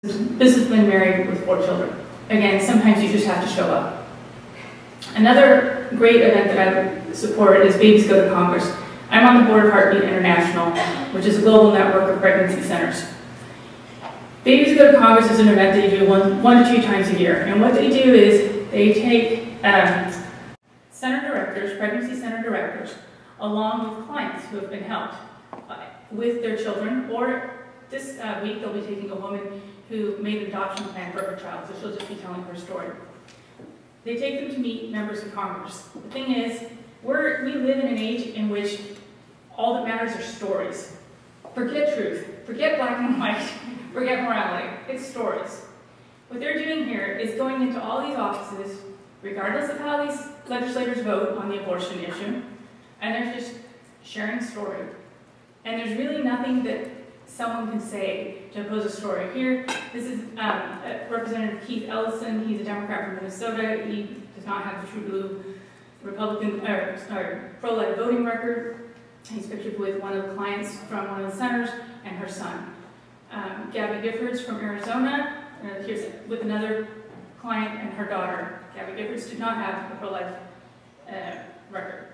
businessman married with 4 children. Again, sometimes you just have to show up. Another great event that I would support is Babies Go to Congress. I'm on the board of Heartbeat International, which is a global network of pregnancy centers. Babies Go to Congress is an event they do one to 2 times a year. And what they do is they take center directors, pregnancy center directors, along with clients who have been helped with their children, or this week they'll be taking a woman who made an adoption plan for her child, so she'll just be telling her story. They take them to meet members of Congress. The thing is, we live in an age in which all that matters are stories. Forget truth, forget black and white, forget morality, it's stories. What they're doing here is going into all these offices, regardless of how these legislators vote on the abortion issue, and they're just sharing a story. And there's really nothing that someone can say to oppose a story. Here, this is Representative Keith Ellison. He's a Democrat from Minnesota. He does not have the true blue Republican pro-life voting record. He's pictured with one of the clients from one of the centers and her son. Gabby Giffords from Arizona. Here's with another client and her daughter. Gabby Giffords did not have a pro-life record.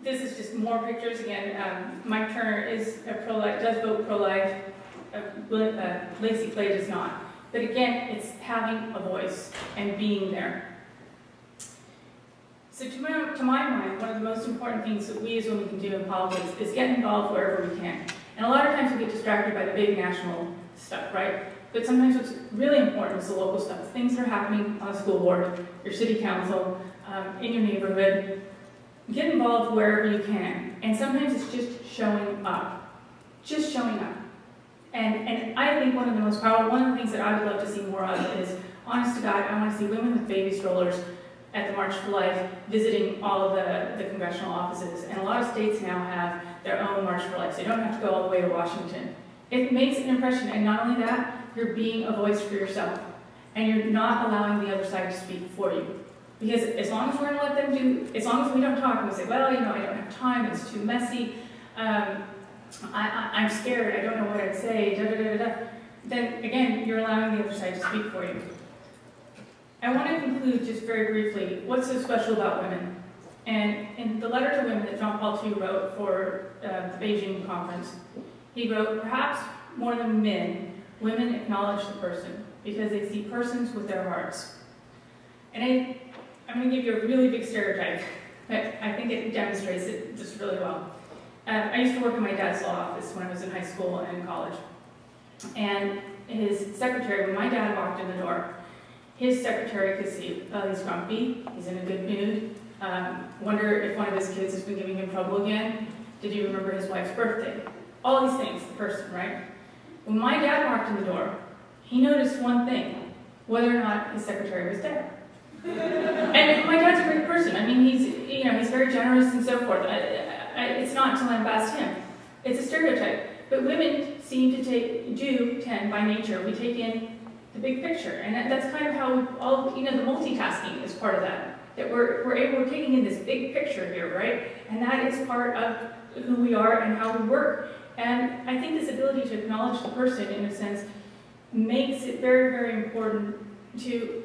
This is just more pictures. Again, Mike Turner is a pro-life, does vote pro-life. Lacey Clay does not. But again, it's having a voice and being there. So to my mind, one of the most important things that we as women can do in politics is get involved wherever we can. And a lot of times we get distracted by the big national stuff, right? But sometimes what's really important is the local stuff. Things that are happening on the school board, your city council, in your neighborhood. Get involved wherever you can. And sometimes it's just showing up. Just showing up. And I think one of the most powerful, one of the things that I would love to see more of is, honest to God, I want to see women with baby strollers at the March for Life visiting all of the congressional offices. And a lot of states now have their own March for Life, so you don't have to go all the way to Washington. It makes an impression, and not only that, you're being a voice for yourself. And you're not allowing the other side to speak for you. Because as long as we're going to let them do, as long as we don't talk and we say, well, I don't have time, it's too messy, I'm scared, I don't know what I'd say, then again, you're allowing the other side to speak for you. I want to conclude just very briefly, what's so special about women? And in the letter to women that John Paul II wrote for the Beijing conference, he wrote, perhaps more than men, women acknowledge the person because they see persons with their hearts. And I'm going to give you a really big stereotype, but I think it demonstrates it just really well. I used to work in my dad's law office when I was in high school and in college. And his secretary, when my dad walked in the door, his secretary could see, oh, he's grumpy, he's in a good mood, wonder if one of his kids has been giving him trouble again, did he remember his wife's birthday? All these things, the person, right? When my dad walked in the door, he noticed one thing, whether or not his secretary was there. And my dad's a great person. I mean, he's very generous and so forth. It's not to lambast him. It's a stereotype. But women seem to tend by nature, we take in the big picture. And that's kind of how the multitasking is part of that. That we're taking in this big picture here, right? And that is part of who we are and how we work. And I think this ability to acknowledge the person, in a sense, makes it very, very important to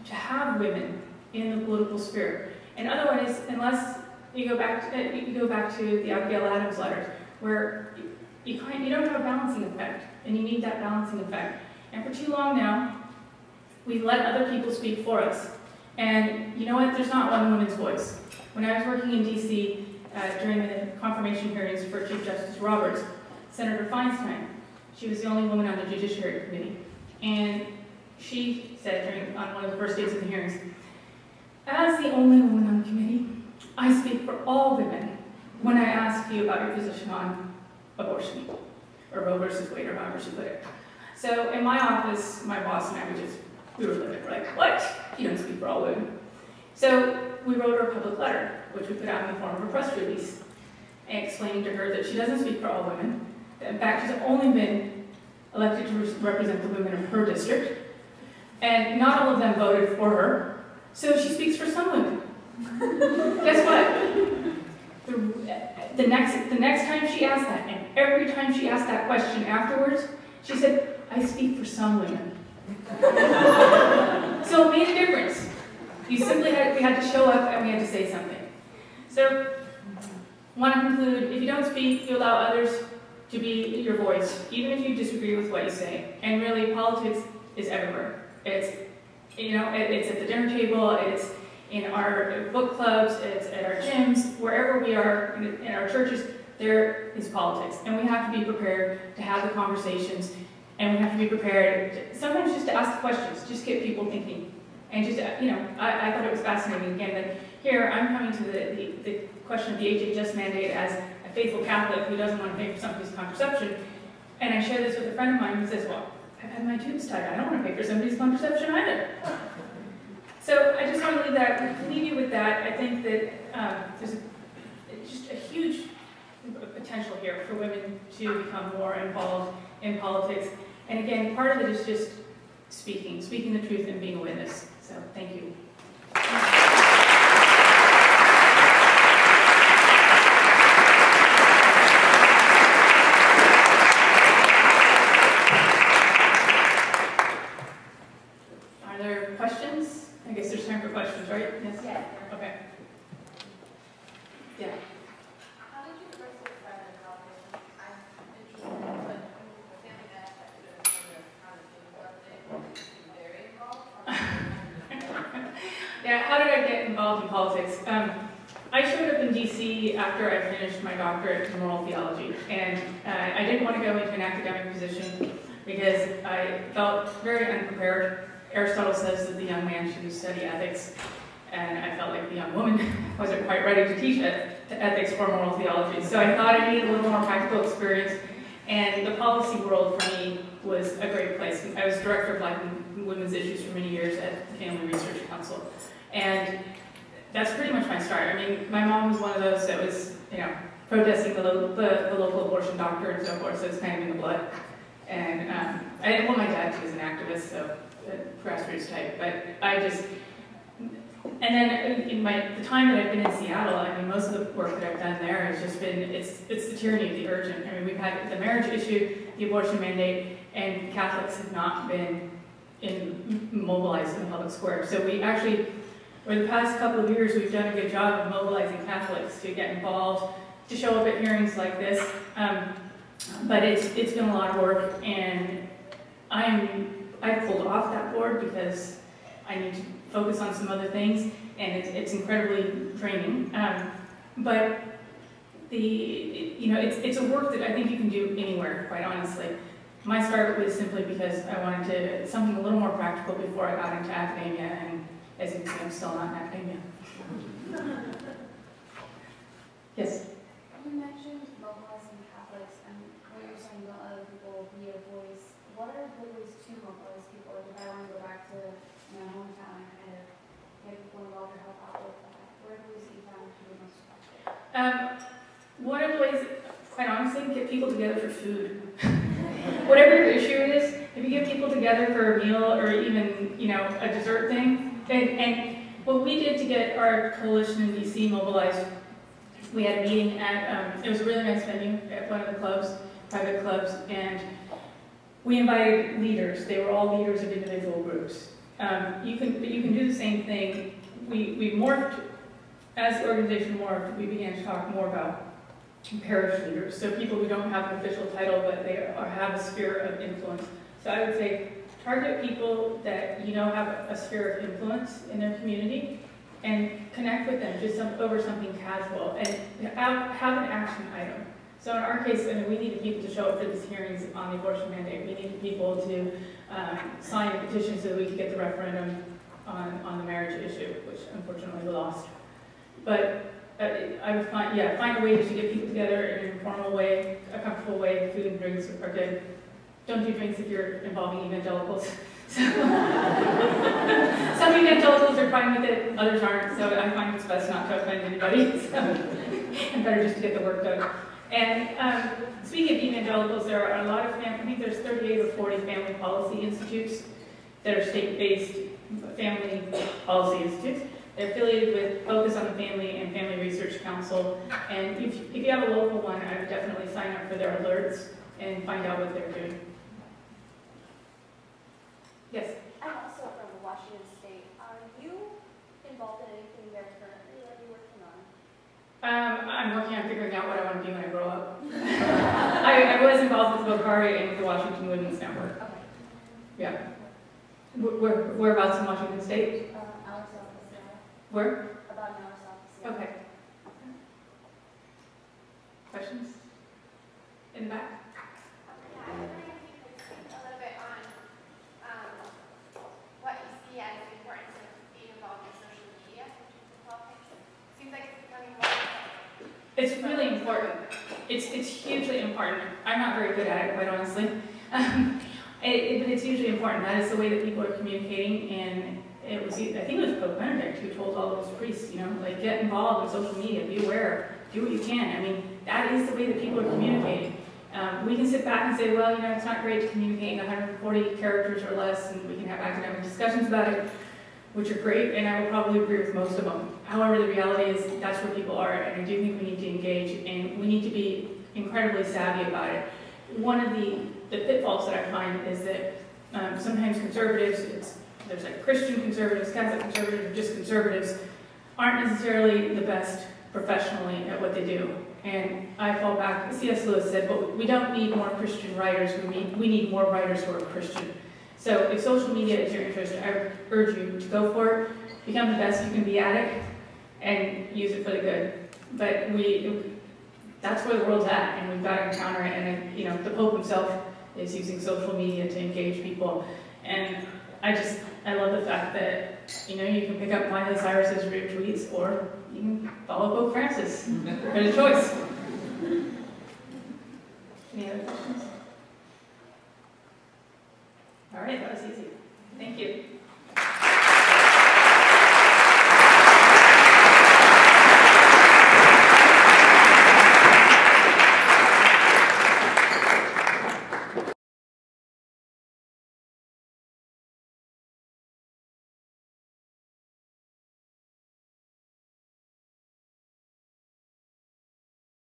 have women in the political sphere. And otherwise, unless you go back to the Abigail Adams letters, where you don't have a balancing effect, and you need that balancing effect. And for too long now, we've let other people speak for us. And you know what? There's not one woman's voice. When I was working in D.C. During the confirmation hearings for Chief Justice Roberts, Senator Feinstein, she was the only woman on the Judiciary Committee, and she said on one of the first days of the hearings, as the only woman on the committee, I speak for all women when I ask you about your position on abortion, or Roe versus Wade, or however she put it. So in my office, my boss and I, we were livid, like, what? You don't speak for all women. So we wrote her a public letter, which we put out in the form of a press release, explaining to her that she doesn't speak for all women, that in fact she's only been elected to represent the women of her district, and not all of them voted for her, so she speaks for some women. Guess what? The next time she asked that, and every time she asked that question afterwards, She said, I speak for some women. So it made a difference. We had to show up and we had to say something. So, I want to conclude, if you don't speak, you allow others to be your voice, even if you disagree with what you say. And really, politics is everywhere. It's, it's at the dinner table, it's in our book clubs, it's at our gyms, wherever we are, in our churches, there is politics. And we have to be prepared to have the conversations, and we have to be prepared sometimes just to ask the questions, just get people thinking. And just, I thought it was fascinating, again, that here I'm coming to the question of the HHS mandate as a faithful Catholic who doesn't want to pay for somebody's contraception. And I share this with a friend of mine who says, well, I've had my tubes tied. I don't want to pay for somebody's contraception either. So I just want to leave you with that. I think that there's just a huge potential here for women to become more involved in politics. And again, part of it is just speaking the truth and being a witness. So thank you. Are there questions? I guess there's time for questions, right? Yes? Yeah. Okay. Yeah. How did you first get started in politics? I'm interested in the family aspect of it, how did you birthday? Very involved? Yeah, how did I get involved in politics? I showed up in DC after I finished my doctorate in moral theology, and I didn't want to go into an academic position because I felt very unprepared. Aristotle says that the young man should study ethics, and I felt like the young woman wasn't quite ready to teach ethics or moral theology. So I thought I needed a little more practical experience, and the policy world for me was a great place. I was director of Black and Women's Issues for many years at the Family Research Council, and that's pretty much my start. I mean, my mom was one of those that was, protesting the local abortion doctor and so forth, so it's kind of in the blood. And my dad too was an activist, so grassroots type, but and then in the time that I've been in Seattle, I mean, most of the work that I've done there has just been, it's the tyranny of the urgent. I mean, we've had the marriage issue, the abortion mandate, and Catholics have not been mobilized in the public square. So we actually, over the past couple of years, we've done a good job of mobilizing Catholics to get involved, to show up at hearings like this. But it's been a lot of work, and I pulled off that board because I need to focus on some other things, and it's incredibly draining. But it's a work that I think you can do anywhere, quite honestly. My start was simply because I wanted something a little more practical before I got into academia, and as you can see, I'm still not in academia. Yes? You mentioned mobilizing Catholics, and what you're saying about other people be a voice. What are good ways to mobilize people? Like if I want to go back to my hometown and kind of get people involved or help out with that, what are the ways that you found to be most effective? One of the ways, quite honestly, get people together for food. Whatever your issue is, if you get people together for a meal or even, a dessert thing, and what we did to get our coalition in DC mobilized, we had a meeting at, it was a really nice venue at one of the clubs, private clubs, and we invited leaders. They were all leaders of individual groups. You can do the same thing. We morphed, as the organization morphed, we began to talk more about parish leaders, so people who don't have an official title, but they have a sphere of influence. So I would say, target people that have a sphere of influence in their community, and connect with them just over something casual, and have an action item. So in our case, we needed people to show up for these hearings on the abortion mandate. We needed people to sign a petition so that we could get the referendum on the marriage issue, which unfortunately we lost. But I would find a way to get people together in an informal way, a comfortable way. Food and drinks are good. Don't do drinks if you're involving evangelicals. So, some evangelicals are fine with it, others aren't, so I find it's best not to offend anybody, so, and better just to get the work done. And speaking of evangelicals, there are a lot of I think there's 38 or 40 family policy institutes that are state-based family policy institutes. They're affiliated with Focus on the Family and Family Research Council. And if you have a local one, I would definitely sign up for their alerts and find out what they're doing. Yes. I'm also from Washington State. Are you involved in anything there currently? What are you working on? I'm working on figuring out what I want to be when I grow up. I was involved with Vocari and with the Washington Women's Network. Okay. Yeah. Whereabouts in Washington State? Hour south of Seattle. Where? About an hour south of Seattle. Okay. Questions? In the back? Yeah, I was wondering if you could speak a little bit on what you see as the importance of being involved in social media in terms of politics. Seems like it's becoming more important. It's really important. It's hugely important. I'm not very good at it, quite honestly. But it's hugely important. That is the way that people are communicating, and I think it was Pope Benedict who told all those priests, like, get involved in social media, be aware, do what you can. I mean, that is the way that people are communicating. We can sit back and say, well, it's not great to communicate in 140 characters or less, and we can have academic discussions about it, which are great, and I will probably agree with most of them. However, the reality is that's where people are, and I do think we need to engage, and we need to be incredibly savvy about it. One of the pitfalls that I find is that sometimes conservatives, there's like Christian conservatives, Catholic conservatives, or just conservatives, aren't necessarily the best professionally at what they do. And I fall back, C.S. Lewis said, but we don't need more Christian writers, we need more writers who are Christian. So if social media is your interest, I urge you to go for it, become the best you can be at it, and use it for the good. But that's where the world's at, and we've got to encounter it. And the Pope himself is using social media to engage people. And I love the fact that you can pick up Miley Cyrus's retweets, or you can follow Pope Francis. There's a choice. Any other questions? All right, that was easy. Thank you.